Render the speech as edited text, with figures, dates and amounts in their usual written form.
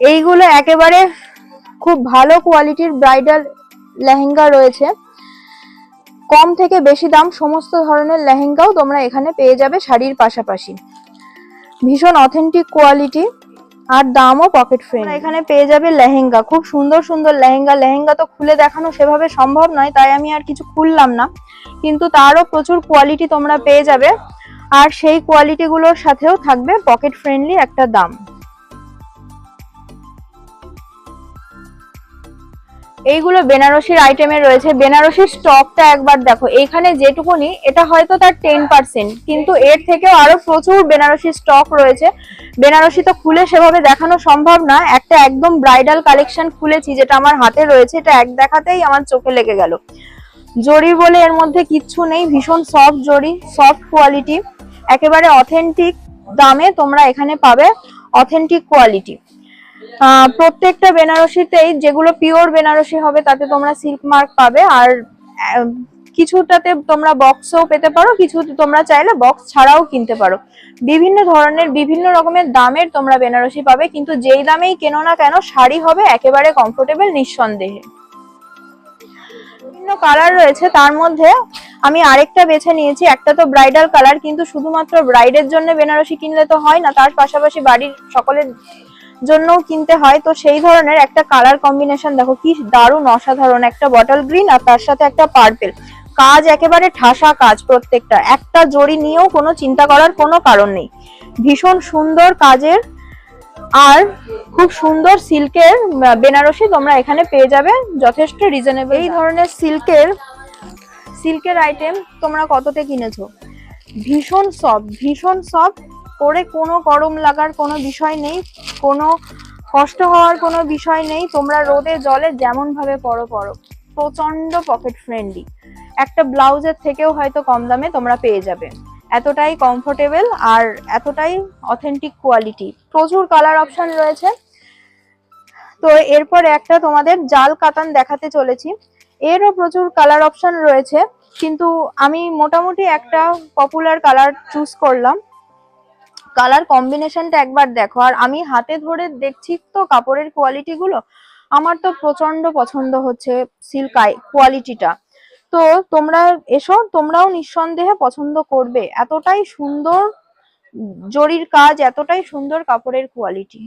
এইগুলো একেবারে খুব ভালো কোয়ালিটির ব্রাইডাল লেহেঙ্গা রয়েছে, কম থেকে বেশি দাম সমস্ত ধরনের লেহেঙ্গাও তোমরা এখানে পেয়ে যাবে শাড়ির পাশাপাশি। ভীষণ অথেন্টিক কোয়ালিটি আর দামও পকেট ফ্রেন্ডলি। এখানে পেয়ে যাবে লেহেঙ্গা, খুব সুন্দর সুন্দর লেহেঙ্গা। লেহেঙ্গা তো খুলে দেখানো সেভাবে সম্ভব নয়, তাই আমি আর কিছু খুললাম না, কিন্তু তারও প্রচুর কোয়ালিটি তোমরা পেয়ে যাবে, আর সেই কোয়ালিটি গুলোর সাথেও থাকবে পকেট ফ্রেন্ডলি একটা দাম। এইগুলো বেনারসির আইটেমে রয়েছে। বেনারসির স্টকটা একবার দেখো, এখানে যেটুকুনি এটা হয়তো তার 10%, কিন্তু এর থেকেও আরো প্রচুর বেনারসি স্টক রয়েছে। বেনারসি তো খুলে সেভাবে দেখানো সম্ভব না, একটা একদম ব্রাইডাল কালেকশন খুলেছি যেটা আমার হাতে রয়েছে, এটা এক দেখাতেই আমার চোখে লেগে গেল। জরি বলে এর মধ্যে কিচ্ছু নেই, ভীষণ সফট জরি, সফট কোয়ালিটি, একেবারে অথেন্টিক দামে তোমরা এখানে পাবে অথেন্টিক কোয়ালিটি। প্রত্যেকটা বেনারসিতেই যেগুলো পিওর বেনারসি হবে তাতে তোমরা সিল্ক মার্ক পাবে, আর কিছুটাতে তোমরা বক্সও পেতে পারো, কিছু তোমরা চাইলে বক্স ছাড়াও কিনতে পারো। বিভিন্ন ধরনের বিভিন্ন রকমের দামের তোমরা বেনারসি পাবে, কিন্তু যেই দামেই কেনো না কেন শাড়ি হবে একেবারে কমফোর্টেবল নিঃসন্দেহে। বিভিন্ন কালার রয়েছে, তার মধ্যে আমি আরেকটা বেছে নিয়েছি। একটা তো ব্রাইডাল কালার, কিন্তু শুধুমাত্র ব্রাইডের জন্য বেনারসি কিনলে তো হয় না, তার পাশাপাশি বাড়ির সকলের জন্যও কিনতে হয়। তো সেই ধরনের একটা কালার কম্বিনেশন দেখো কি দারুণ অসাধারণ, একটা বটল গ্রিন আর তার সাথে একটা পার্পেল, কাজ একেবারে ঠাসা কাজ, প্রত্যেকটা একটা জড়ি নিয়েও কোনো চিন্তা করার কোনো কারণ নেই। ভীষণ সুন্দর কাজের আর খুব সুন্দর সিল্কের বেনারসি তোমরা এখানে পেয়ে যাবে যথেষ্ট রিজনেবল। এই ধরনের সিল্কের আইটেম তোমরা কততে কিনেছো? ভীষণ সফট, ভীষণ সফট, পরে কোনো গরম লাগার কোনো বিষয় নেই, কোনো কষ্ট হওয়ার কোনো বিষয় নেই। তোমরা রোদে জলে যেমন ভাবে পরো, প্রচন্ড পকেট ফ্রেন্ডলি, একটা ব্লাউজের থেকেও হয়তো কম দামে তোমরা পেয়ে যাবে। এতটাই কমফোর্টেবল আর এতটাই অথেন্টিক কোয়ালিটি। প্রচুর কালার অপশন রয়েছে। তো এরপরে একটা তোমাদের জাল কাতান দেখাতে চলেছি, এরও প্রচুর কালার অপশন রয়েছে, কিন্তু আমি মোটামুটি একটা পপুলার কালার চুজ করলাম। কালার কম্বিনেশনটা একবার দেখো, আর আমি হাতে ধরে দেখছি তো কাপড়ের কোয়ালিটি গুলো, আমার তো প্রচন্ড পছন্দ হচ্ছে সিল্ক কোয়ালিটিটা। তো তোমরা এসো, তোমরাও নিঃসন্দেহে পছন্দ করবে, এতটাই সুন্দর জরির কাজ, এতটাই সুন্দর কাপড়ের কোয়ালিটি।